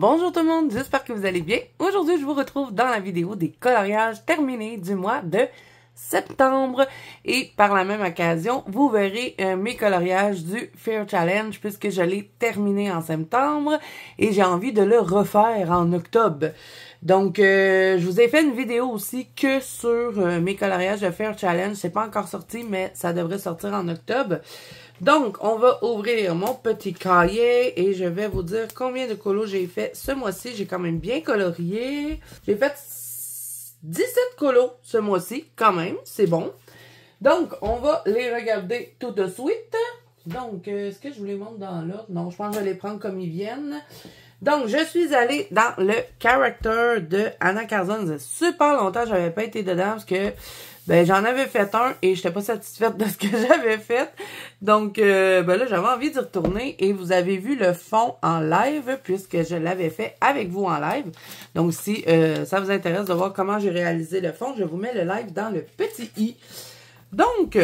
Bonjour tout le monde, j'espère que vous allez bien. Aujourd'hui, je vous retrouve dans la vidéo des coloriages terminés du mois de septembre. Et par la même occasion, vous verrez mes coloriages du Fair Challenge puisque je l'ai terminé en septembre et j'ai envie de le refaire en octobre. Donc, je vous ai fait une vidéo aussi que sur mes coloriages de Fair Challenge. C'est pas encore sorti, mais ça devrait sortir en octobre. Donc, on va ouvrir mon petit cahier et je vais vous dire combien de colos j'ai fait ce mois-ci. J'ai quand même bien colorié. J'ai fait 17 colos ce mois-ci, quand même, c'est bon. Donc, on va les regarder tout de suite. Donc, est-ce que je vous les montre dans l'ordre? Non, je pense que je vais les prendre comme ils viennent. Donc, je suis allée dans le character de Anna Carzon. Ça fait super longtemps que je n'avais pas été dedans parce que ben j'en avais fait un et j'étais pas satisfaite de ce que j'avais fait. Donc, ben là, j'avais envie d'y retourner et vous avez vu le fond en live puisque je l'avais fait avec vous en live. Donc, si ça vous intéresse de voir comment j'ai réalisé le fond, je vous mets le live dans le petit i. Donc,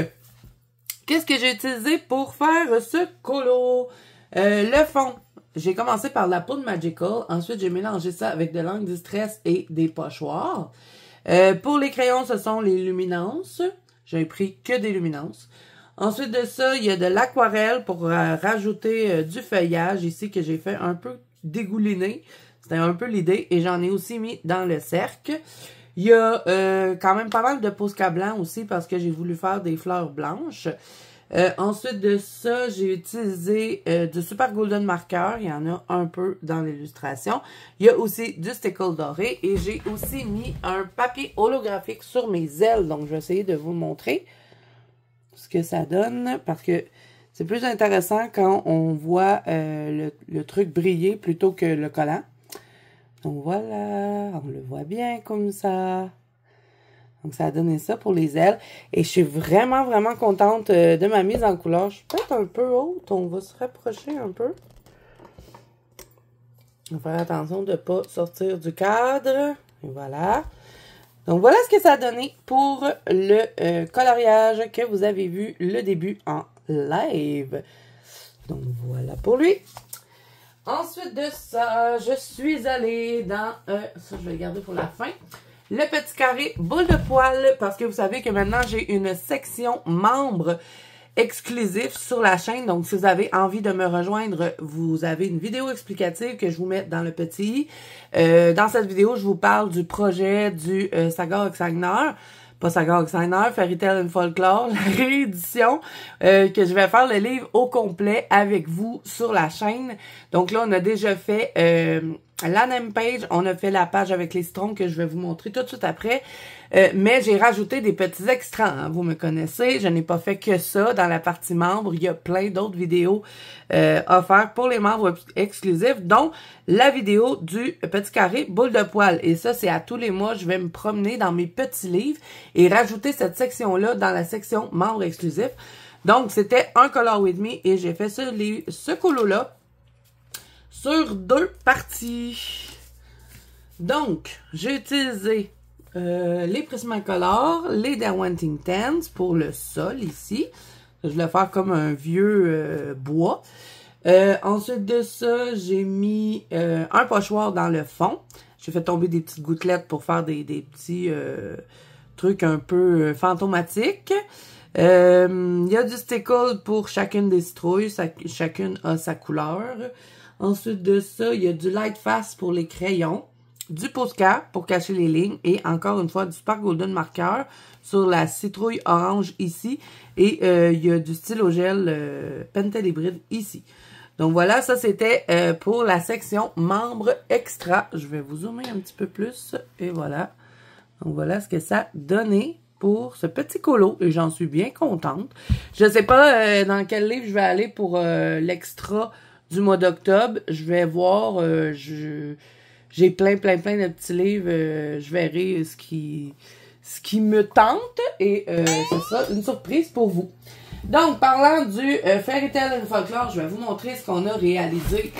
qu'est-ce que j'ai utilisé pour faire ce colo? Le fond. J'ai commencé par la poudre Magical. Ensuite, j'ai mélangé ça avec de l'encre Distress et des pochoirs. Pour les crayons, ce sont les luminances. J'ai pris que des luminances. Ensuite de ça, il y a de l'aquarelle pour rajouter du feuillage ici que j'ai fait un peu dégouliner. C'était un peu l'idée. Et j'en ai aussi mis dans le cercle. Il y a quand même pas mal de Posca blanc aussi parce que j'ai voulu faire des fleurs blanches. Ensuite de ça, j'ai utilisé du Super Golden Marker. Il y en a un peu dans l'illustration. Il y a aussi du stickle doré. Et j'ai aussi mis un papier holographique sur mes ailes. Donc, je vais essayer de vous montrer ce que ça donne. Parce que c'est plus intéressant quand on voit le truc briller plutôt que le collant. Donc, voilà. On le voit bien comme ça. Donc, ça a donné ça pour les ailes. Et je suis vraiment, vraiment contente de ma mise en couleur. Je suis peut-être un peu haute. On va se rapprocher un peu. On va faire attention de ne pas sortir du cadre. Et voilà. Donc, voilà ce que ça a donné pour le coloriage que vous avez vu le début en live. Donc, voilà pour lui. Ensuite de ça, je suis allée dans... ça, je vais le garder pour la fin. Le petit carré boule de poil, parce que vous savez que maintenant, j'ai une section membres exclusifs sur la chaîne. Donc, si vous avez envie de me rejoindre, vous avez une vidéo explicative que je vous mets dans le petit i. Dans cette vidéo, je vous parle du projet du Saga Oxagnar. Pas Saga Oxagnar, Fairy Tail and Folklore, la réédition, que je vais faire le livre au complet avec vous sur la chaîne. Donc là, on a déjà fait la name page, on a fait la page avec les citrons que je vais vous montrer tout de suite après. Mais j'ai rajouté des petits extras, hein, vous me connaissez, je n'ai pas fait que ça dans la partie membres, il y a plein d'autres vidéos offertes pour les membres exclusifs, dont la vidéo du petit carré boule de poil. Et ça, c'est à tous les mois, je vais me promener dans mes petits livres et rajouter cette section-là dans la section membres exclusifs. Donc, c'était un Color With Me et j'ai fait ce colo-là sur 2 parties. Donc, j'ai utilisé les Prismacolor, les Derwent Intense pour le sol ici. Je vais faire comme un vieux bois. Ensuite de ça, j'ai mis un pochoir dans le fond. J'ai fait tomber des petites gouttelettes pour faire des petits trucs un peu fantomatiques. Il y a du stickle pour chacune des citrouilles. Chacune a sa couleur. Ensuite de ça, il y a du Light Fast pour les crayons. Du Posca pour cacher les lignes et encore une fois du Super Golden Marker sur la citrouille orange ici et il y a du stylo gel Pentel hybride ici. Donc voilà, ça c'était pour la section membres extra. Je vais vous zoomer un petit peu plus et voilà. Donc voilà ce que ça donnait pour ce petit colo et j'en suis bien contente. Je sais pas dans quel livre je vais aller pour l'extra du mois d'octobre. Je vais voir, j'ai plein de petits livres. Je verrai ce qui me tente et ce sera une surprise pour vous. Donc, parlant du Fairy Tail and Folklore, je vais vous montrer ce qu'on a réalisé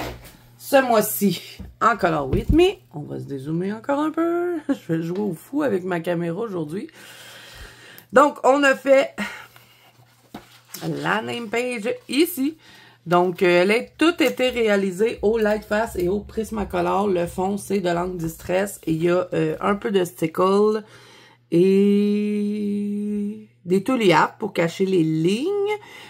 ce mois-ci en Color With Me. On va se dézoomer encore un peu. Je vais jouer au fou avec ma caméra aujourd'hui. Donc, on a fait la name page ici. Donc, tout été réalisé au Lightfast et au Prismacolor. Le fond, c'est de l'encre Distress. Et il y a un peu de stickle et des touliards pour cacher les lignes.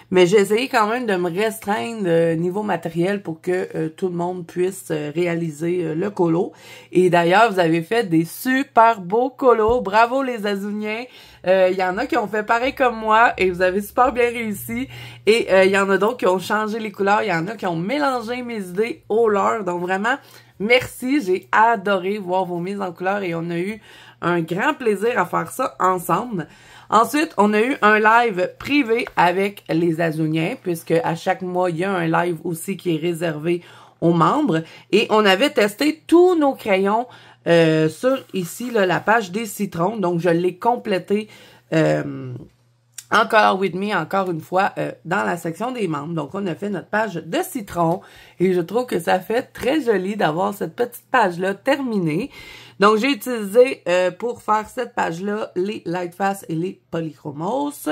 Mais j'ai essayé quand même de me restreindre niveau matériel pour que tout le monde puisse réaliser le colo. Et d'ailleurs, vous avez fait des super beaux colos. Bravo les Azouniens. Il y en a qui ont fait pareil comme moi et vous avez super bien réussi. Et il y en a d'autres qui ont changé les couleurs. Il y en a qui ont mélangé mes idées aux leurs. Donc vraiment, merci. J'ai adoré voir vos mises en couleur et on a eu un grand plaisir à faire ça ensemble. Ensuite, on a eu un live privé avec les Azouniens, puisque à chaque mois, il y a un live aussi qui est réservé aux membres. Et on avait testé tous nos crayons sur ici là, la page des citrons. Donc, je l'ai complété en Color With Me, encore une fois, dans la section des membres. Donc, on a fait notre page de citron. Et je trouve que ça fait très joli d'avoir cette petite page-là terminée. Donc, j'ai utilisé pour faire cette page-là les Lightfast et les Polychromos.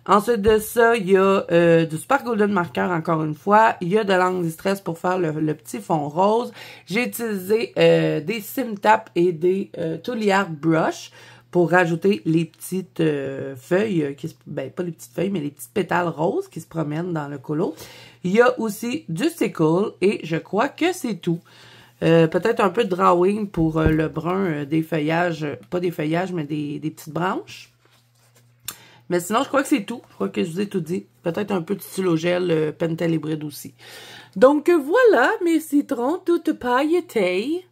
Ensuite de ça, il y a du Spark Golden Marker, encore une fois. Il y a de l'encre Distress pour faire le petit fond rose. J'ai utilisé des Sim-Tap et des Touliard Brush pour rajouter les petites feuilles, pas les petites feuilles, mais les petites pétales roses qui se promènent dans le colo. Il y a aussi du stickle et je crois que c'est tout. Peut-être un peu de drawing pour le brun des feuillages, pas des feuillages, mais des petites branches. Mais sinon, je crois que c'est tout. Je crois que je vous ai tout dit. Peut-être un peu de stylo gel Pentel hybride aussi. Donc voilà mes citrons toutes pailletés.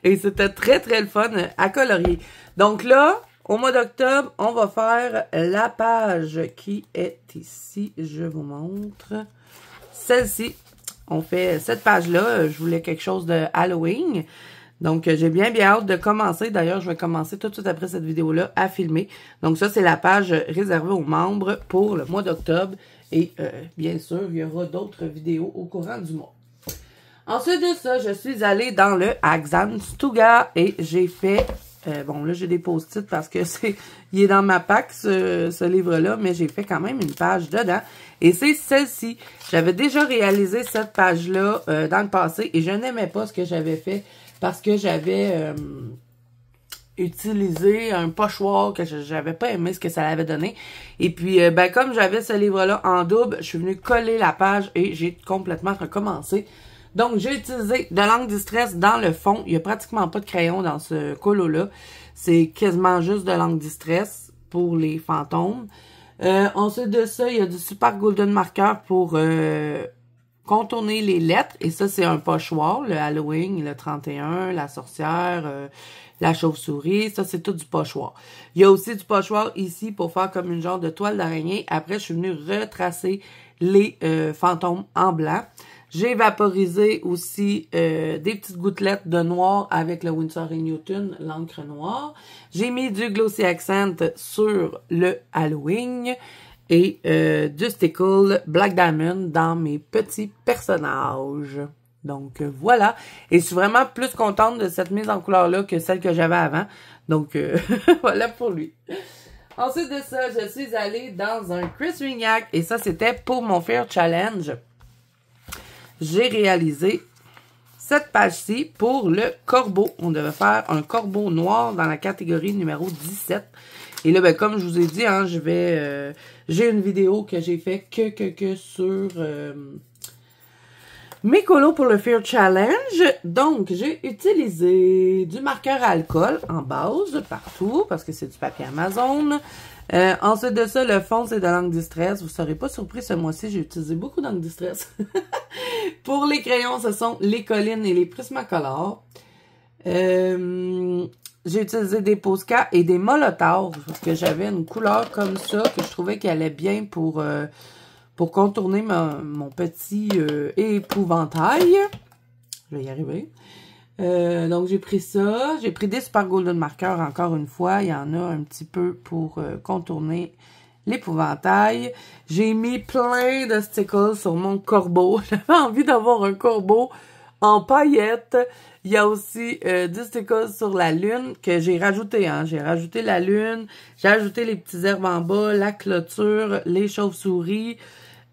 Et c'était très très le fun à colorier. Donc là, au mois d'octobre, on va faire la page qui est ici. Je vous montre. Celle-ci. On fait cette page-là. Je voulais quelque chose de Halloween. Donc, j'ai bien hâte de commencer. D'ailleurs, je vais commencer tout de suite après cette vidéo-là à filmer. Donc, ça, c'est la page réservée aux membres pour le mois d'octobre. Et bien sûr, il y aura d'autres vidéos au courant du mois. Ensuite de ça, je suis allée dans le Axan Stuga et j'ai fait... bon, là, j'ai des post-it parce que il est dans ma pack, ce livre-là, mais j'ai fait quand même une page dedans. Et c'est celle-ci. J'avais déjà réalisé cette page-là dans le passé et je n'aimais pas ce que j'avais fait parce que j'avais utilisé un pochoir que j'avais pas aimé ce que ça avait donné. Et puis, comme j'avais ce livre-là en double, je suis venue coller la page et j'ai complètement recommencé. Donc, j'ai utilisé de l'encre Distress dans le fond. Il n'y a pratiquement pas de crayon dans ce colo-là. C'est quasiment juste de l'encre Distress pour les fantômes. Ensuite de ça, il y a du Super Golden Marker pour contourner les lettres. Et ça, c'est un pochoir. Le Halloween, le 31, la sorcière, la chauve-souris. Ça, c'est tout du pochoir. Il y a aussi du pochoir ici pour faire comme une genre de toile d'araignée. Après, je suis venue retracer les fantômes en blanc. J'ai vaporisé aussi des petites gouttelettes de noir avec le Winsor & Newton, l'encre noire. J'ai mis du Glossy Accent sur le Halloween et du stickle Black Diamond dans mes petits personnages. Donc voilà. Et je suis vraiment plus contente de cette mise en couleur-là que celle que j'avais avant. Donc voilà pour lui. Ensuite de ça, je suis allée dans un Chris Rignac et ça c'était pour mon Fear Challenge. J'ai réalisé cette page-ci pour le corbeau. On devait faire un corbeau noir dans la catégorie numéro 17. Et là, comme je vous ai dit, hein, j'ai une vidéo que j'ai fait que sur mes colos pour le Fear Challenge. Donc, j'ai utilisé du marqueur à alcool en base partout parce que c'est du papier Amazon. Ensuite de ça, le fond, c'est de l'encre Distress. Vous ne serez pas surpris, ce mois-ci, j'ai utilisé beaucoup d'encre Distress. Pour les crayons, ce sont les Collines et les Prismacolor. J'ai utilisé des Posca et des Molotov parce que j'avais une couleur comme ça que je trouvais qu'elle allait bien pour contourner mon petit épouvantail. Je vais y arriver. Donc, j'ai pris ça. J'ai pris des Super Golden Marker, encore une fois. Il y en a un petit peu pour contourner l'épouvantail. J'ai mis plein de stickers sur mon corbeau. J'avais envie d'avoir un corbeau en paillettes. Il y a aussi du stickers sur la lune que j'ai rajouté. Hein. J'ai rajouté la lune. J'ai ajouté les petits herbes en bas, la clôture, les chauves-souris.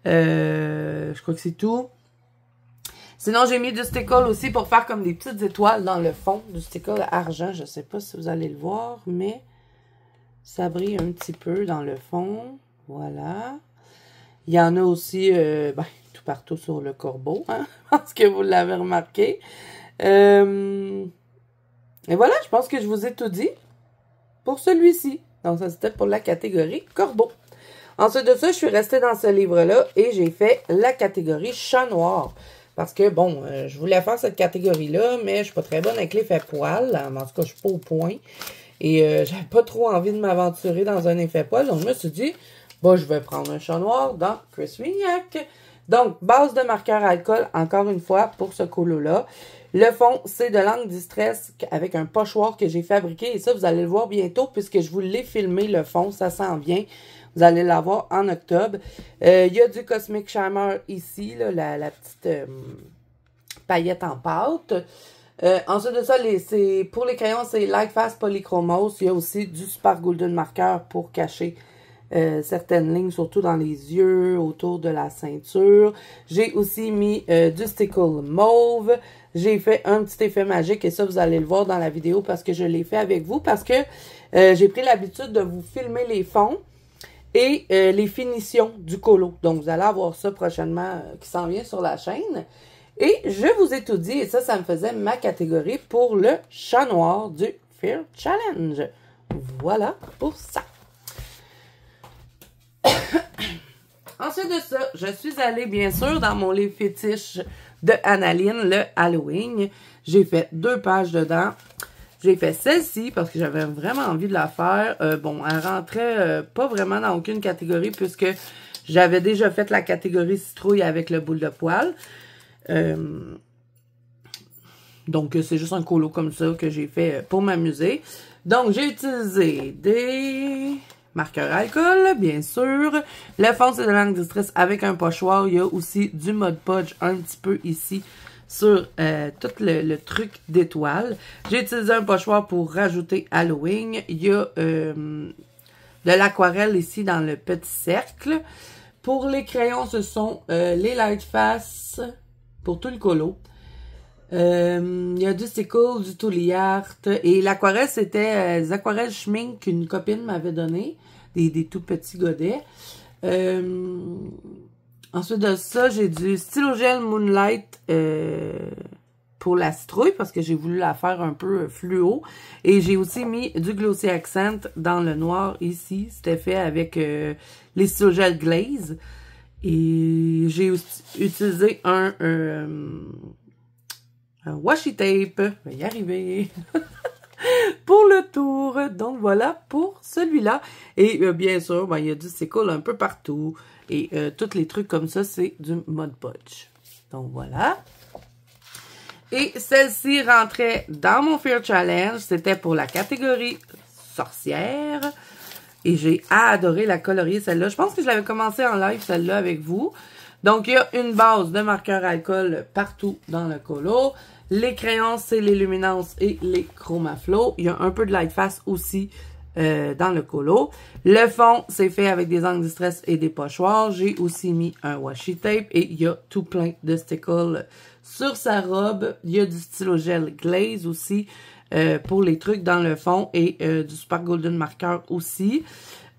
Je crois que c'est tout. Sinon, j'ai mis du stickle aussi pour faire comme des petites étoiles dans le fond. Du stickle argent. Je ne sais pas si vous allez le voir, mais ça brille un petit peu dans le fond. Voilà. Il y en a aussi tout partout sur le corbeau. Hein? Je pense que vous l'avez remarqué. Et voilà, je pense que je vous ai tout dit pour celui-ci. Donc, ça, c'était pour la catégorie corbeau. Ensuite de ça, je suis restée dans ce livre-là et j'ai fait la catégorie chat noir. Parce que, bon, je voulais faire cette catégorie-là, mais je suis pas très bonne avec l'effet poil. En tout cas, je suis pas au point. Et j'avais pas trop envie de m'aventurer dans un effet poil. Donc, je me suis dit, bon, je vais prendre un chat noir dans Chris Vignac. Donc, base de marqueur alcool, encore une fois, pour ce colo-là. Le fond, c'est de l'encre Distress avec un pochoir que j'ai fabriqué. Et ça, vous allez le voir bientôt puisque je vous l'ai filmé, le fond. Ça sent bien. Vous allez l'avoir en octobre. Il y a du Cosmic Shimmer ici, là, la petite paillette en pâte. Ensuite de ça, pour les crayons, c'est Lightfast Polychromos. Il y a aussi du Super Golden Marker pour cacher certaines lignes, surtout dans les yeux, autour de la ceinture. J'ai aussi mis du Stickle Mauve. J'ai fait un petit effet magique et ça, vous allez le voir dans la vidéo parce que je l'ai fait avec vous. Parce que j'ai pris l'habitude de vous filmer les fonds et les finitions du colo. Donc, vous allez avoir ça prochainement qui s'en vient sur la chaîne. Et je vous ai tout dit, et ça me faisait ma catégorie pour le chat noir du Fear Challenge. Voilà pour ça. Ensuite de ça, je suis allée bien sûr dans mon livre fétiche de Annaline, le Halloween. J'ai fait 2 pages dedans. J'ai fait celle-ci parce que j'avais vraiment envie de la faire. Bon, elle rentrait pas vraiment dans aucune catégorie puisque j'avais déjà fait la catégorie citrouille avec le boule de poil. Donc, c'est juste un colo comme ça que j'ai fait pour m'amuser. Donc, j'ai utilisé des marqueurs alcool, bien sûr. Le fond, c'est de l'encre Distress avec un pochoir. Il y a aussi du Mod Podge un petit peu ici sur tout le truc d'étoiles. J'ai utilisé un pochoir pour rajouter Halloween. Il y a de l'aquarelle ici dans le petit cercle. Pour les crayons, ce sont les Lightfast pour tout le colo. Il y a du Stickle, du Totally Art. Et l'aquarelle, c'était des aquarelles Schmink qu'une copine m'avait donné. Des tout petits godets. Ensuite de ça, j'ai du Stylogel Moonlight pour la citrouille parce que j'ai voulu la faire un peu fluo. Et j'ai aussi mis du Glossy Accent dans le noir ici. C'était fait avec les Stylogel Glaze. Et j'ai aussi utilisé un washi tape. Je vais y arriver. Pour le tour. Donc, voilà pour celui-là. Et bien sûr, ben, il y a du Stickle un peu partout. Et tous les trucs comme ça, c'est du Mod Podge. Donc, voilà. Et celle-ci rentrait dans mon Fear Challenge. C'était pour la catégorie sorcière. Et j'ai adoré la colorier, celle-là. Je pense que je l'avais commencé en live, celle-là, avec vous. Donc, il y a une base de marqueur alcool partout dans le colo. Les crayons, c'est les luminances et les chromaflow. Il y a un peu de Lightfast aussi dans le colo. Le fond, c'est fait avec des encres Distress et des pochoirs. J'ai aussi mis un washi tape et il y a tout plein de stickles sur sa robe. Il y a du Stylogel Glaze aussi pour les trucs dans le fond et du Super Golden Marker aussi.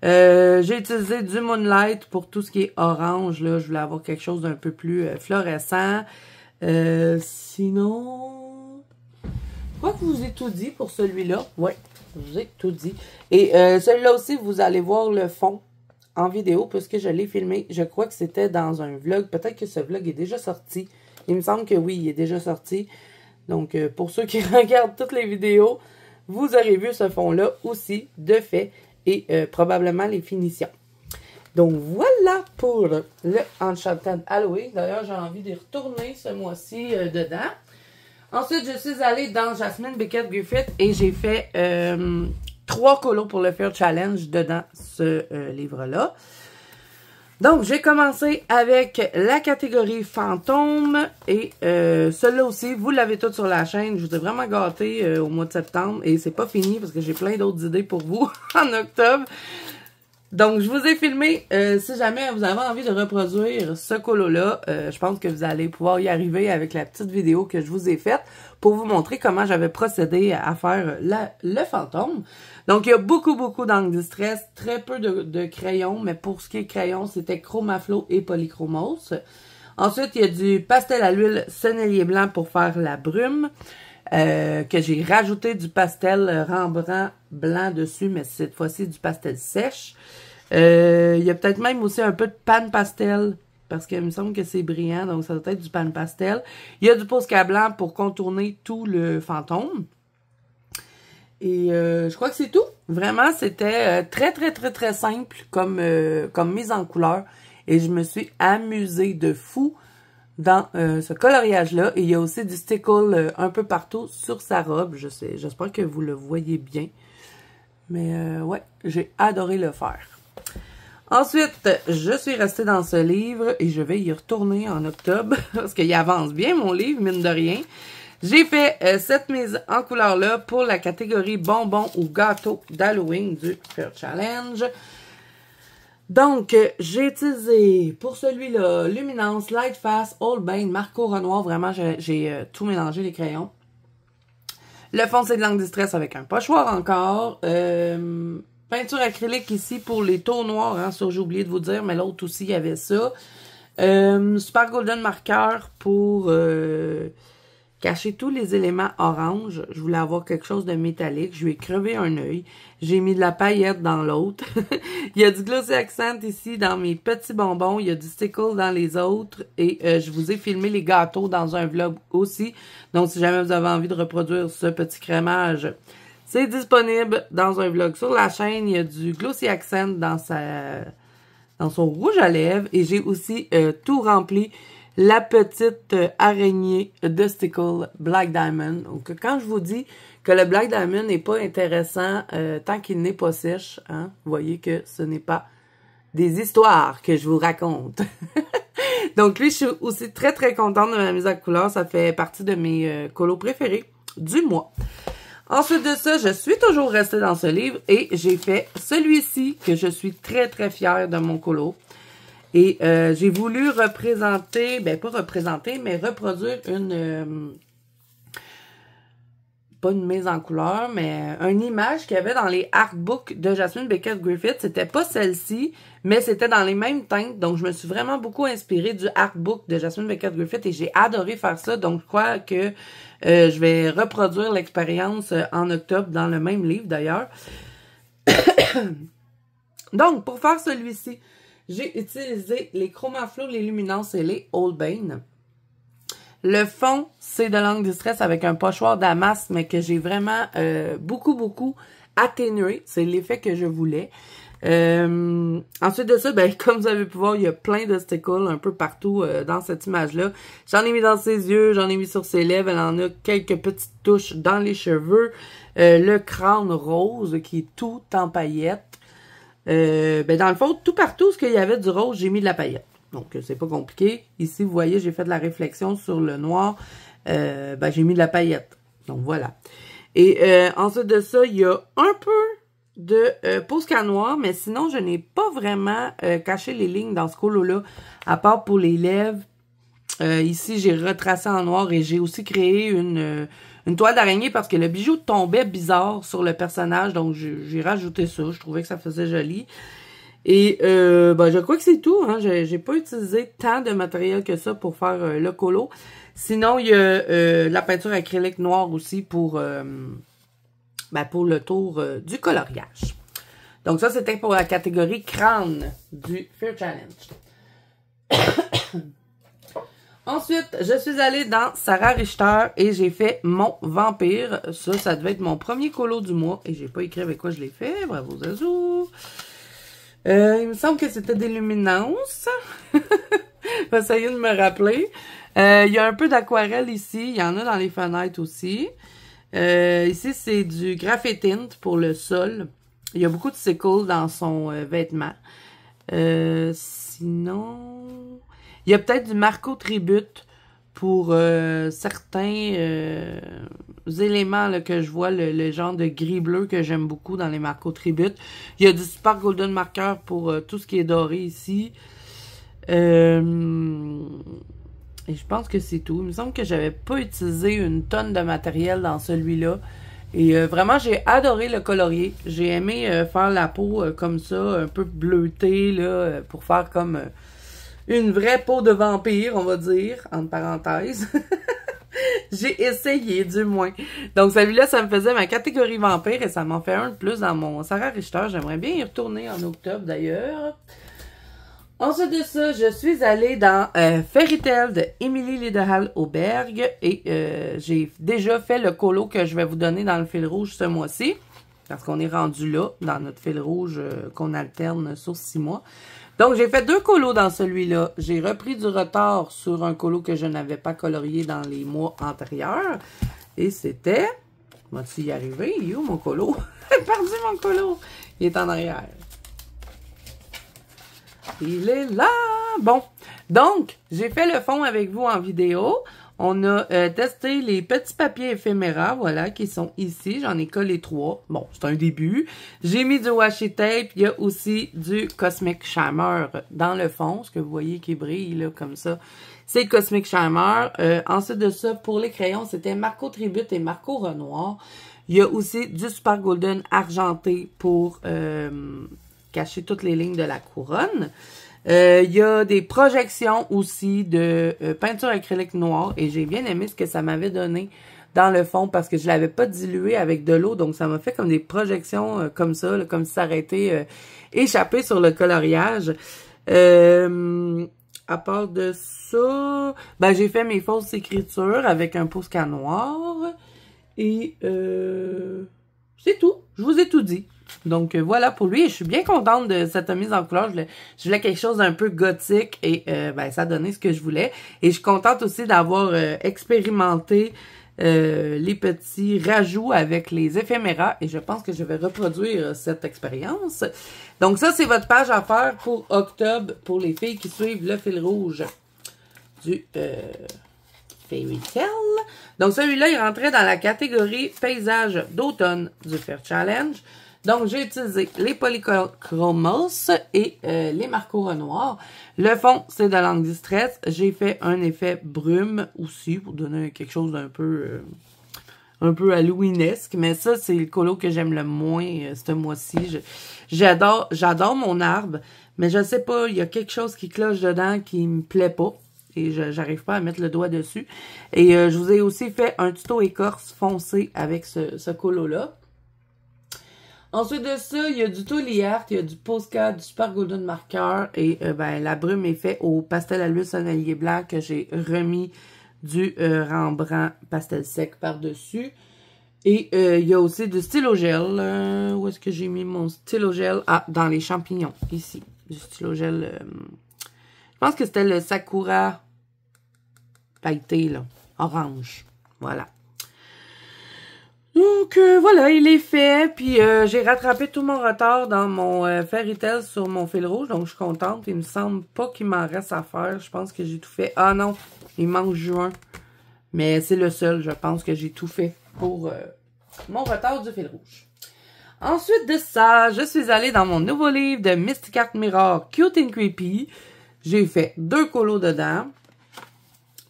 J'ai utilisé du Moonlight pour tout ce qui est orange. Là, je voulais avoir quelque chose d'un peu plus fluorescent. Sinon, je crois que je vous ai tout dit pour celui-là. Oui, je vous ai tout dit. Et celui-là aussi, vous allez voir le fond en vidéo puisque je l'ai filmé. Je crois que c'était dans un vlog. Peut-être que ce vlog est déjà sorti. Il me semble que oui, il est déjà sorti. Donc, pour ceux qui regardent toutes les vidéos, vous aurez vu ce fond-là aussi de fait et probablement les finitions. Donc, voilà pour le Enchanted Halloween. D'ailleurs, j'ai envie d'y retourner ce mois-ci dedans. Ensuite, je suis allée dans Jasmine Beckett Griffith et j'ai fait 3 colos pour le Fear Challenge dedans ce livre-là. Donc, j'ai commencé avec la catégorie fantôme et celui-là aussi, vous l'avez tout sur la chaîne. Je vous ai vraiment gâté au mois de septembre et c'est pas fini parce que j'ai plein d'autres idées pour vous en octobre. Donc, je vous ai filmé, si jamais vous avez envie de reproduire ce colo-là, je pense que vous allez pouvoir y arriver avec la petite vidéo que je vous ai faite pour vous montrer comment j'avais procédé à faire le fantôme. Donc, il y a beaucoup d'encre distress, très peu de crayons, mais pour ce qui est crayon, c'était Chromaflo et Polychromos. Ensuite, il y a du pastel à l'huile sennelier blanc pour faire la brume. Que j'ai rajouté du pastel Rembrandt blanc dessus, mais cette fois-ci du pastel sèche. Il y a peut-être même aussi un peu de pan pastel, parce qu'il me semble que c'est brillant, donc ça doit être du pan pastel. Il y a du Posca blanc pour contourner tout le fantôme. Et je crois que c'est tout. Vraiment, c'était très simple comme mise en couleur. Et je me suis amusée de fou dans ce coloriage-là. Et il y a aussi du stickle un peu partout sur sa robe. J'espère que vous le voyez bien. Mais ouais, j'ai adoré le faire. Ensuite, je suis restée dans ce livre et je vais y retourner en octobre parce qu'il avance bien mon livre, mine de rien. J'ai fait cette mise en couleur-là pour la catégorie bonbons ou gâteaux d'Halloween du Fair Challenge. Donc, j'ai utilisé pour celui-là Luminance, Lightfast, Old Bane, Marco Renoir. Vraiment, j'ai tout mélangé les crayons. Le fond, c'est de l'encre distress avec un pochoir encore. Peinture acrylique ici pour les taux noirs, hein, ça j'ai oublié de vous dire, mais l'autre aussi, il y avait ça. Super Golden Marker pour cacher tous les éléments orange. Je voulais avoir quelque chose de métallique. Je lui ai crevé un œil. J'ai mis de la paillette dans l'autre. Il y a du Glossy Accent ici dans mes petits bonbons. Il y a du stickle dans les autres. Et je vous ai filmé les gâteaux dans un vlog aussi. Donc, si jamais vous avez envie de reproduire ce petit crémage, c'est disponible dans un vlog sur la chaîne. Il y a du Glossy Accent dans son rouge à lèvres. Et j'ai aussi tout rempli la petite araignée de stickle Black Diamond. Donc, quand je vous dis que le Black Diamond n'est pas intéressant tant qu'il n'est pas sèche, hein, vous voyez que ce n'est pas des histoires que je vous raconte. Donc, lui, je suis aussi très contente de ma mise en couleur. Ça fait partie de mes colos préférés du mois. Ensuite de ça, je suis toujours restée dans ce livre et j'ai fait celui-ci que je suis très fière de mon colo. Et j'ai voulu représenter, ben pas représenter, mais reproduire pas une mise en couleur, mais une image qu'il y avait dans les artbooks de Jasmine Beckett-Griffith. C'était pas celle-ci, mais c'était dans les mêmes teintes. Donc, je me suis vraiment beaucoup inspirée du artbook de Jasmine Beckett-Griffith et j'ai adoré faire ça. Donc, je crois que je vais reproduire l'expérience en octobre dans le même livre d'ailleurs. Donc, pour faire celui-ci, j'ai utilisé les Chromaflo, les Luminance et les Old Bane. Le fond, c'est de l'encre distress avec un pochoir damas, mais que j'ai vraiment beaucoup atténué. C'est l'effet que je voulais. Ensuite de ça, ben, comme vous avez pu voir, il y a plein de stickles un peu partout dans cette image-là. J'en ai mis dans ses yeux, j'en ai mis sur ses lèvres. Elle en a quelques petites touches dans les cheveux. Le crâne rose qui est tout en paillettes. Ben dans le fond, tout partout, ce qu'il y avait du rose, j'ai mis de la paillette. Donc, c'est pas compliqué. Ici, vous voyez, j'ai fait de la réflexion sur le noir. Ben, j'ai mis de la paillette. Donc, voilà. Et ensuite de ça, il y a un peu de Posca noir, mais sinon, je n'ai pas vraiment caché les lignes dans ce colo-là, à part pour les lèvres. Ici, j'ai retracé en noir et j'ai aussi créé une toile d'araignée parce que le bijou tombait bizarre sur le personnage. Donc, j'ai rajouté ça. Je trouvais que ça faisait joli. Et ben, je crois que c'est tout. Hein. J'ai pas utilisé tant de matériel que ça pour faire le colo. Sinon, il y a la peinture acrylique noire aussi pour le tour du coloriage. Donc, ça, c'était pour la catégorie crâne du Fair Challenge. Ensuite, je suis allée dans Sarah Richter et j'ai fait mon vampire. Ça devait être mon premier colo du mois. Et j'ai pas écrit avec quoi je l'ai fait. Bravo, Zazou. Il me semble que c'était des luminances. Je vais essayer de me rappeler. Il y a un peu d'aquarelle ici. Il y en a dans les fenêtres aussi. Ici, c'est du graphitint pour le sol. Il y a beaucoup de sickle dans son vêtement. Sinon... Il y a peut-être du Marco Tribute pour certains éléments là, que je vois, le genre de gris-bleu que j'aime beaucoup dans les Marco Tribute. Il y a du Super Golden Marker pour tout ce qui est doré ici. Et je pense que c'est tout. Il me semble que j'avais pas utilisé une tonne de matériel dans celui-là. Et vraiment, j'ai adoré le colorier. J'ai aimé faire la peau comme ça, un peu bleutée, là, pour faire comme une vraie peau de vampire, on va dire, entre parenthèses. J'ai essayé, du moins. Donc, celui-là, ça me faisait ma catégorie vampire et ça m'en fait un de plus dans mon Sarah Richter. J'aimerais bien y retourner en octobre, d'ailleurs. Ensuite de ça, je suis allée dans Fairy Tail de Emily Liddell Auberg et j'ai déjà fait le colo que je vais vous donner dans le fil rouge ce mois-ci. Parce qu'on est rendu là, dans notre fil rouge qu'on alterne sur 6 mois. Donc, j'ai fait 2 colos dans celui-là. J'ai repris du retard sur un colo que je n'avais pas colorié dans les mois antérieurs. Et c'était... Vas-tu y arriver? Il est où mon colo? J'ai perdu mon colo! Il est en arrière. Il est là! Bon, donc, j'ai fait le fond avec vous en vidéo. On a testé les petits papiers éphéméras, voilà, qui sont ici. J'en ai collé 3. Bon, c'est un début. J'ai mis du washi tape. Il y a aussi du Cosmic Shimmer dans le fond. Ce que vous voyez qui brille, là, comme ça. C'est le Cosmic Shimmer. Ensuite de ça, pour les crayons, c'était Marco Tribute et Marco Renoir. Il y a aussi du Super Golden argenté pour cacher toutes les lignes de la couronne. Il y a des projections aussi de peinture acrylique noire et j'ai bien aimé ce que ça m'avait donné dans le fond parce que je l'avais pas dilué avec de l'eau, donc ça m'a fait comme des projections comme ça, là, comme si ça aurait été échappé sur le coloriage. À part de ça, ben j'ai fait mes fausses écritures avec un Posca noir et c'est tout. Je vous ai tout dit. Donc, voilà pour lui. Et je suis bien contente de cette mise en couleur. Je voulais quelque chose d'un peu gothique et ben, ça a donné ce que je voulais. Et je suis contente aussi d'avoir expérimenté les petits rajouts avec les éphéméras. Et je pense que je vais reproduire cette expérience. Donc, ça, c'est votre page à faire pour octobre pour les filles qui suivent le fil rouge du Fairy Tail. Donc, celui-là, il rentrait dans la catégorie paysage d'automne du Fair Challenge. Donc, j'ai utilisé les Polychromos et les Marco Renoir. Le fond, c'est de l'encre Distress. J'ai fait un effet brume aussi pour donner quelque chose d'un peu halloweenesque. Mais ça, c'est le colo que j'aime le moins ce mois-ci. J'adore mon arbre, mais je sais pas, il y a quelque chose qui cloche dedans qui me plaît pas. Et j'arrive pas à mettre le doigt dessus. Et je vous ai aussi fait un tuto écorce foncé avec ce colo-là. Ensuite de ça, il y a du Totally Art, il y a du Posca, du Super Golden Marker et ben, la brume est faite au pastel à l'huile sonalier blanc que j'ai remis du Rembrandt pastel sec par-dessus. Et il y a aussi du stylo gel. Où est-ce que j'ai mis mon stylo gel? Ah, dans les champignons, ici. Du stylo gel. Je pense que c'était le Sakura pailleté, là. Orange. Voilà. Donc, voilà, il est fait. Puis, j'ai rattrapé tout mon retard dans mon Fairy Tail sur mon fil rouge. Donc, je suis contente. Il me semble pas qu'il m'en reste à faire. Je pense que j'ai tout fait. Ah non, il manque juin. Mais c'est le seul, je pense, que j'ai tout fait pour mon retard du fil rouge. Ensuite de ça, je suis allée dans mon nouveau livre de Mystic Art Mirror Cute and Creepy. J'ai fait 2 colos dedans.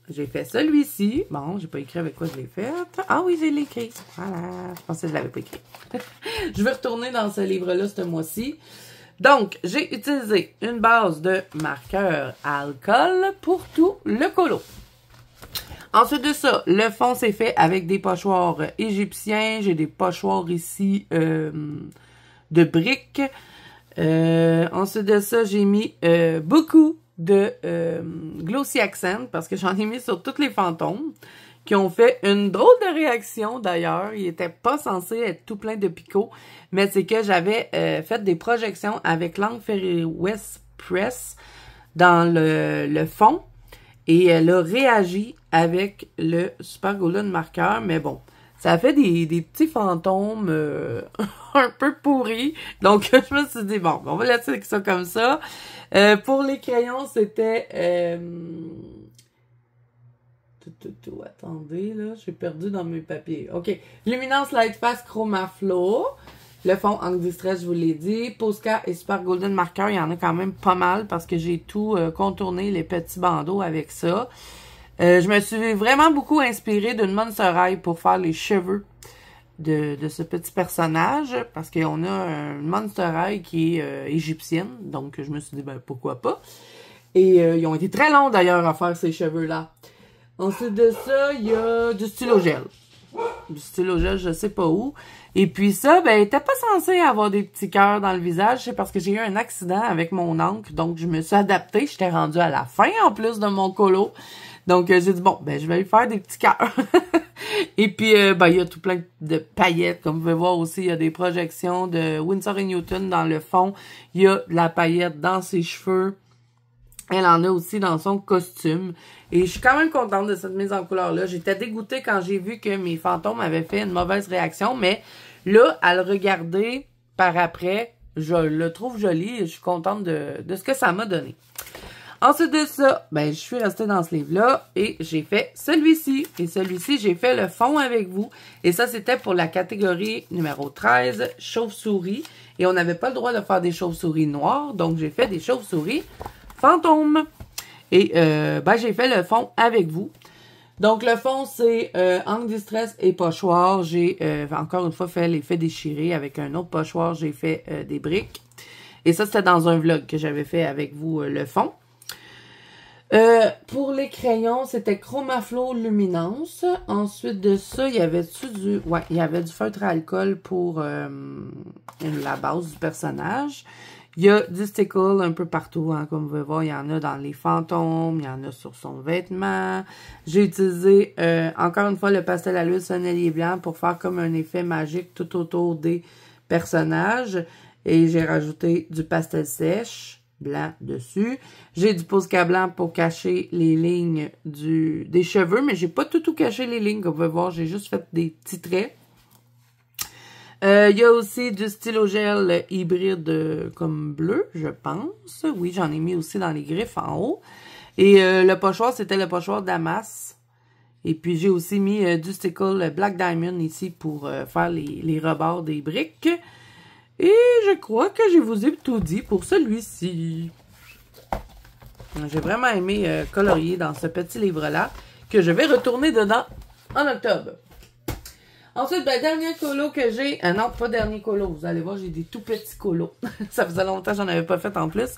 J'ai fait celui-ci. Bon, j'ai pas écrit avec quoi je l'ai fait. Ah oui, j'ai l'écrit. Voilà. Je pensais que je l'avais pas écrit. Je vais retourner dans ce livre-là ce mois-ci. Donc, j'ai utilisé une base de marqueur à alcool pour tout le colo. Ensuite de ça, le fond s'est fait avec des pochoirs égyptiens. J'ai des pochoirs ici de briques. Ensuite de ça, j'ai mis beaucoup de Glossy Accent parce que j'en ai mis sur tous les fantômes qui ont fait une drôle de réaction d'ailleurs. Ils n'étaient pas censés être tout plein de picots, mais c'est que j'avais fait des projections avec l'encre Fairy West Press dans le fond et elle a réagi avec le Super Golden Marker, mais bon, ça a fait des petits fantômes un peu pourris. Donc, je me suis dit, bon, on va laisser ça comme ça. Pour les crayons, c'était Attendez, là, j'ai perdu dans mes papiers. OK. Luminance Lightfast Chroma Flow. Le fond Angle Distress, je vous l'ai dit. Posca et Super Golden Marker, il y en a quand même pas mal parce que j'ai tout contourné les petits bandeaux avec ça. Je me suis vraiment beaucoup inspirée d'une Monster High pour faire les cheveux de ce petit personnage parce qu'on a une Monster High qui est égyptienne. Donc, je me suis dit, ben, pourquoi pas. Et ils ont été très longs d'ailleurs à faire ces cheveux-là. Ensuite de ça, il y a du stylo gel. Du stylo gel, je sais pas où. Et puis ça, ben, t'es pas censé avoir des petits cœurs dans le visage. C'est parce que j'ai eu un accident avec mon encre. Donc, je me suis adaptée. J'étais rendue à la fin, en plus de mon colo. Donc, j'ai dit, bon, ben, je vais lui faire des petits cœurs. Et puis, ben, il y a tout plein de paillettes. Comme vous pouvez voir aussi, il y a des projections de Winsor & Newton dans le fond. Il y a de la paillette dans ses cheveux. Elle en a aussi dans son costume. Et je suis quand même contente de cette mise en couleur-là. J'étais dégoûtée quand j'ai vu que mes fantômes avaient fait une mauvaise réaction. Mais là, à le regarder par après, je le trouve joli et je suis contente de ce que ça m'a donné. Ensuite de ça, ben, je suis restée dans ce livre-là et j'ai fait celui-ci. Et celui-ci, j'ai fait le fond avec vous. Et ça, c'était pour la catégorie numéro 13, chauve-souris. Et on n'avait pas le droit de faire des chauves-souris noires. Donc, j'ai fait des chauves-souris fantômes. Et ben, j'ai fait le fond avec vous. Donc, le fond, c'est Angle Distress et pochoir. J'ai encore une fois fait l'effet déchiré avec un autre pochoir. J'ai fait des briques. Et ça, c'était dans un vlog que j'avais fait avec vous le fond. Pour les crayons, c'était Chromaflow Luminance. Ensuite de ça, il y avait du feutre à alcool pour la base du personnage. Il y a du stickle un peu partout, hein, comme vous pouvez voir. Il y en a dans les fantômes, il y en a sur son vêtement. J'ai utilisé encore une fois le pastel à l'huile sonnelier blanc pour faire comme un effet magique tout autour des personnages. Et j'ai rajouté du pastel sèche blanc dessus. J'ai du Posca blanc pour cacher les lignes des cheveux, mais j'ai pas tout caché les lignes, comme vous pouvez voir. J'ai juste fait des petits traits. Il y a aussi du stylo gel hybride comme bleu, je pense. Oui, j'en ai mis aussi dans les griffes en haut. Et le pochoir, c'était le pochoir Damas. Et puis, j'ai aussi mis du stickle Black Diamond ici pour faire les rebords des briques. Et je crois que je vous ai tout dit pour celui-ci. J'ai vraiment aimé colorier dans ce petit livre-là que je vais retourner dedans en octobre. Ensuite, ben, dernier colo que j'ai... non, pas dernier colo. Vous allez voir, j'ai des tout petits colos. Ça faisait longtemps que j'en avais pas fait en plus.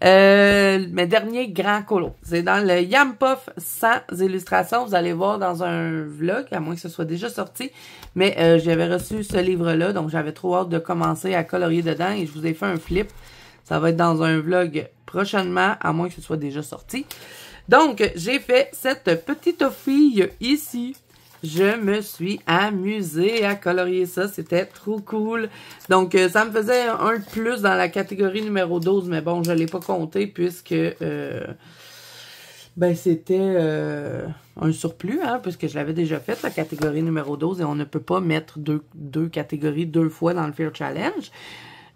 Mes derniers grands colos. C'est dans le Yam Puff sans illustration. Vous allez voir dans un vlog, à moins que ce soit déjà sorti. Mais j'avais reçu ce livre-là, donc j'avais trop hâte de commencer à colorier dedans. Et je vous ai fait un flip. Ça va être dans un vlog prochainement, à moins que ce soit déjà sorti. Donc, j'ai fait cette petite fille ici. Je me suis amusée à colorier ça. C'était trop cool. Donc, ça me faisait un plus dans la catégorie numéro 12. Mais bon, je ne l'ai pas compté puisque ben, c'était un surplus. Hein, puisque je l'avais déjà fait, la catégorie numéro 12. Et on ne peut pas mettre deux catégories deux fois dans le Fear Challenge.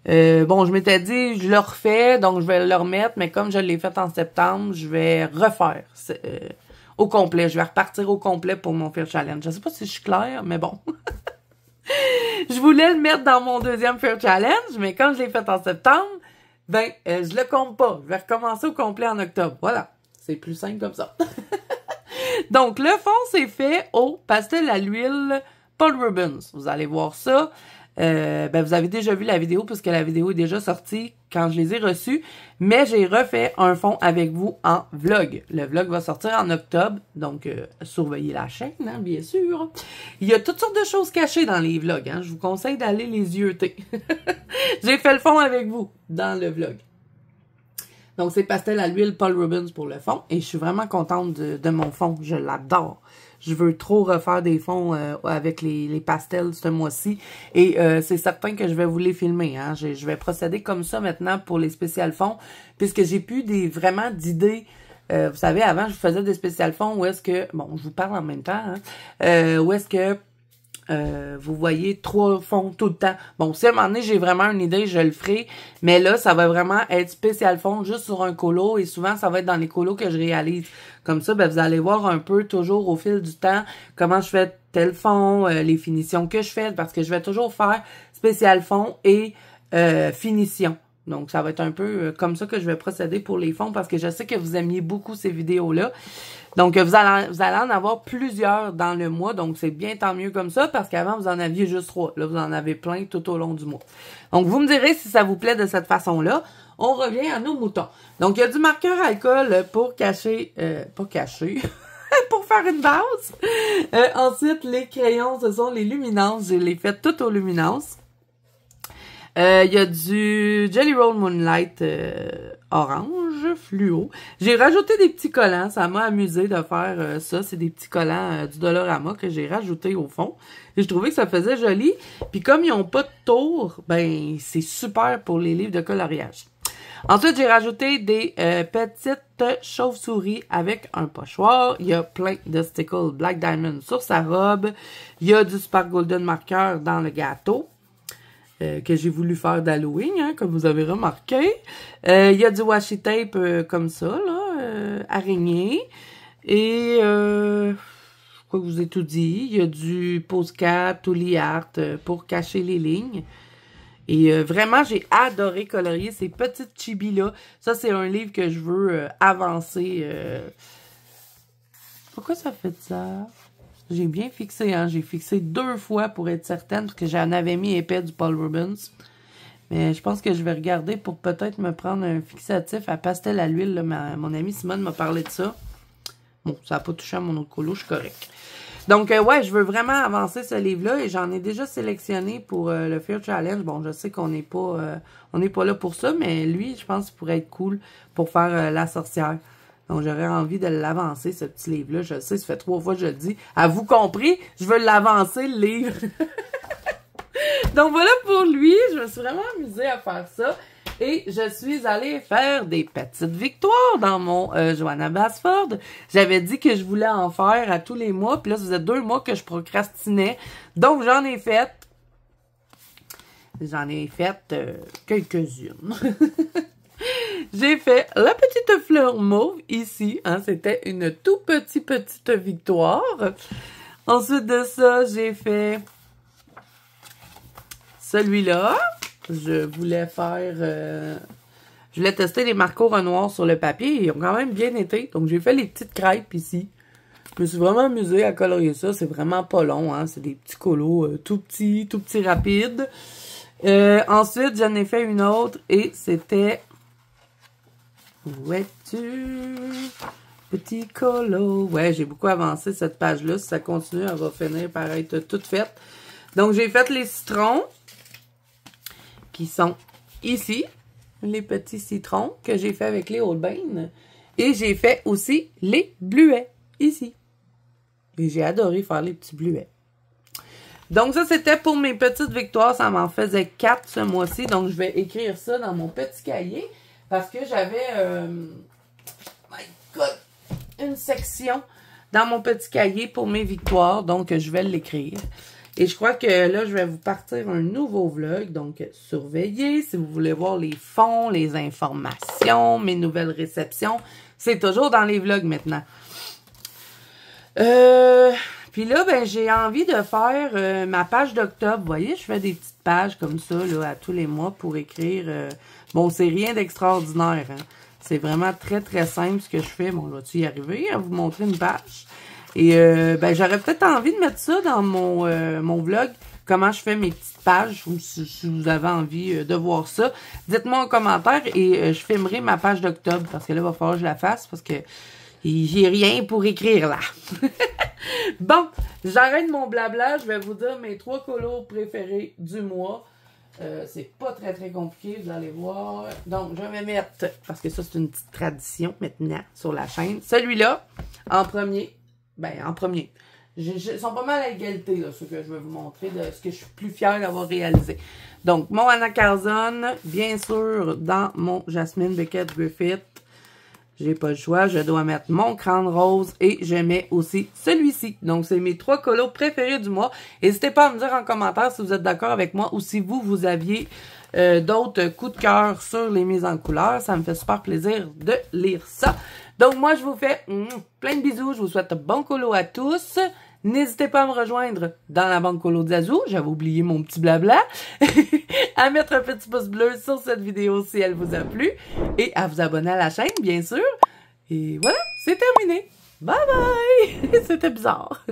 Bon, je m'étais dit, je le refais. Donc, je vais le remettre. Mais comme je l'ai fait en septembre, je vais refaire au complet. Je vais repartir au complet pour mon Fear Challenge. Je sais pas si je suis claire, mais bon. Je voulais le mettre dans mon deuxième Fear Challenge, mais comme je l'ai fait en septembre, ben, je le compte pas. Je vais recommencer au complet en octobre. Voilà. C'est plus simple comme ça. Donc, le fond, c'est fait au pastel à l'huile Paul Rubens. Vous allez voir ça. Ben, vous avez déjà vu la vidéo puisque la vidéo est déjà sortie quand je les ai reçus. Mais j'ai refait un fond avec vous en vlog. Le vlog va sortir en octobre. Donc, surveillez la chaîne, hein, bien sûr. Il y a toutes sortes de choses cachées dans les vlogs. Hein. Je vous conseille d'aller les yeuter. J'ai fait le fond avec vous dans le vlog. Donc, c'est pastel à l'huile Paul Rubens pour le fond. Et je suis vraiment contente de mon fond. Je l'adore. Je veux trop refaire des fonds avec les pastels ce mois-ci. Et c'est certain que je vais vous les filmer. Hein. Je vais procéder comme ça maintenant pour les spéciales fonds. Puisque j'ai plus vraiment d'idées. Vous savez, avant, je faisais des spéciales fonds où est-ce que... Bon, je vous parle en même temps. Hein, où est-ce que vous voyez 3 fonds tout le temps. Bon, si à un moment donné, j'ai vraiment une idée, je le ferai. Mais là, ça va vraiment être spécial fond juste sur un colo. Et souvent, ça va être dans les colos que je réalise. Comme ça, ben, vous allez voir un peu toujours au fil du temps comment je fais tel fond, les finitions que je fais. Parce que je vais toujours faire spécial fond et finition. Donc, ça va être un peu comme ça que je vais procéder pour les fonds parce que je sais que vous aimiez beaucoup ces vidéos-là. Donc, vous allez en avoir plusieurs dans le mois. Donc, c'est bien tant mieux comme ça parce qu'avant, vous en aviez juste 3. Là, vous en avez plein tout au long du mois. Donc, vous me direz si ça vous plaît de cette façon-là. On revient à nos moutons. Donc, il y a du marqueur alcool pour cacher... pas cacher... pour faire une base. Ensuite, les crayons, ce sont les luminances. Je les fais toutes aux luminances. Il y a du Jelly Roll Moonlight orange, fluo. J'ai rajouté des petits collants. Ça m'a amusé de faire ça. C'est des petits collants du Dollarama que j'ai rajouté au fond. Et je trouvais que ça faisait joli. Puis comme ils n'ont pas de tour, ben c'est super pour les livres de coloriage. Ensuite, j'ai rajouté des petites chauves-souris avec un pochoir. Il y a plein de stickles Black Diamond sur sa robe. Il y a du Spark Golden Marker dans le gâteau. Que j'ai voulu faire d'Halloween, hein, comme vous avez remarqué. Il y a du washi tape comme ça, là, araignée. Et, je crois que je vous ai tout dit. Il y a du Postcard, Tuli Art pour cacher les lignes. Et vraiment, j'ai adoré colorier ces petites chibis-là. Ça, c'est un livre que je veux avancer. Pourquoi ça fait ça? J'ai bien fixé, hein. J'ai fixé 2 fois pour être certaine, parce que j'en avais mis épais du Paul Rubens. Mais je pense que je vais regarder pour peut-être me prendre un fixatif à pastel à l'huile. Mon amie Simone m'a parlé de ça. Bon, ça n'a pas touché à mon autre colo, je suis correct. Donc, ouais, je veux vraiment avancer ce livre-là et j'en ai déjà sélectionné pour le Fear Challenge. Bon, je sais qu'on n'est pas là pour ça, mais lui, je pense qu'il pourrait être cool pour faire La Sorcière. Donc, j'aurais envie de l'avancer, ce petit livre-là. Je sais, ça fait 3 fois que je le dis. À vous compris, je veux l'avancer, le livre. Donc, voilà pour lui. Je me suis vraiment amusée à faire ça. Et je suis allée faire des petites victoires dans mon Joanna Basford. J'avais dit que je voulais en faire à tous les mois. Puis là, ça faisait 2 mois que je procrastinais. Donc, j'en ai fait. Quelques-unes. J'ai fait la petite fleur mauve ici. Hein, c'était une tout petite victoire. Ensuite de ça, j'ai fait celui-là. Je voulais faire... je voulais tester les marqueurs Renoir sur le papier. Ils ont quand même bien été. Donc, j'ai fait les petites crêpes ici. Je me suis vraiment amusée à colorier ça. C'est vraiment pas long. Hein? C'est des petits colos tout petits rapides. Ensuite, j'en ai fait une autre. Et c'était... Où es-tu? Petit colo. Ouais, j'ai beaucoup avancé cette page-là. Si ça continue, elle va finir par être toute faite. Donc, j'ai fait les citrons. Qui sont ici. Les petits citrons que j'ai fait avec les Holbein. Et j'ai fait aussi les bluets. Ici. Et j'ai adoré faire les petits bluets. Donc, ça, c'était pour mes petites victoires. Ça m'en faisait 4 ce mois-ci. Donc, je vais écrire ça dans mon petit cahier. Parce que j'avais, my God, une section dans mon petit cahier pour mes victoires. Donc, je vais l'écrire. Et je crois que là, je vais vous partir un nouveau vlog. Donc, surveillez si vous voulez voir les fonds, les informations, mes nouvelles réceptions. C'est toujours dans les vlogs maintenant. Puis là, ben, j'ai envie de faire ma page d'octobre. Vous voyez, je fais des petites pages comme ça là, à tous les mois pour écrire. Bon, c'est rien d'extraordinaire. Hein. C'est vraiment très simple ce que je fais. Bon, là, tu y arriver à vous montrer une page. Et ben, j'aurais peut-être envie de mettre ça dans mon vlog. Comment je fais mes petites pages. Si vous avez envie de voir ça. Dites-moi en commentaire et je filmerai ma page d'octobre. Parce que là, il va falloir que je la fasse. Parce que j'ai rien pour écrire là. Bon, j'arrête mon blabla. Je vais vous dire mes 3 colos préférés du mois. C'est pas très compliqué, vous allez voir. Donc, je vais mettre, parce que ça, c'est une petite tradition maintenant sur la chaîne. Celui-là, en premier. Ben, en premier. Ils sont pas mal à égalité, là, ceux que je vais vous montrer, de ce que je suis plus fière d'avoir réalisé. Donc, mon Anna Carzon, bien sûr, dans mon Jasmine Beckett Griffith. j'ai pas le choix, je dois mettre mon crâne rose et je mets aussi celui-ci. Donc, c'est mes 3 colos préférés du mois. N'hésitez pas à me dire en commentaire si vous êtes d'accord avec moi ou si vous aviez d'autres coups de cœur sur les mises en couleur. Ça me fait super plaisir de lire ça. Donc, moi, je vous fais plein de bisous. Je vous souhaite bon colo à tous. N'hésitez pas à me rejoindre dans la banque colo de Zazou. J'avais oublié mon petit blabla. À mettre un petit pouce bleu sur cette vidéo si elle vous a plu. Et à vous abonner à la chaîne, bien sûr. Et voilà, c'est terminé. Bye bye! C'était bizarre.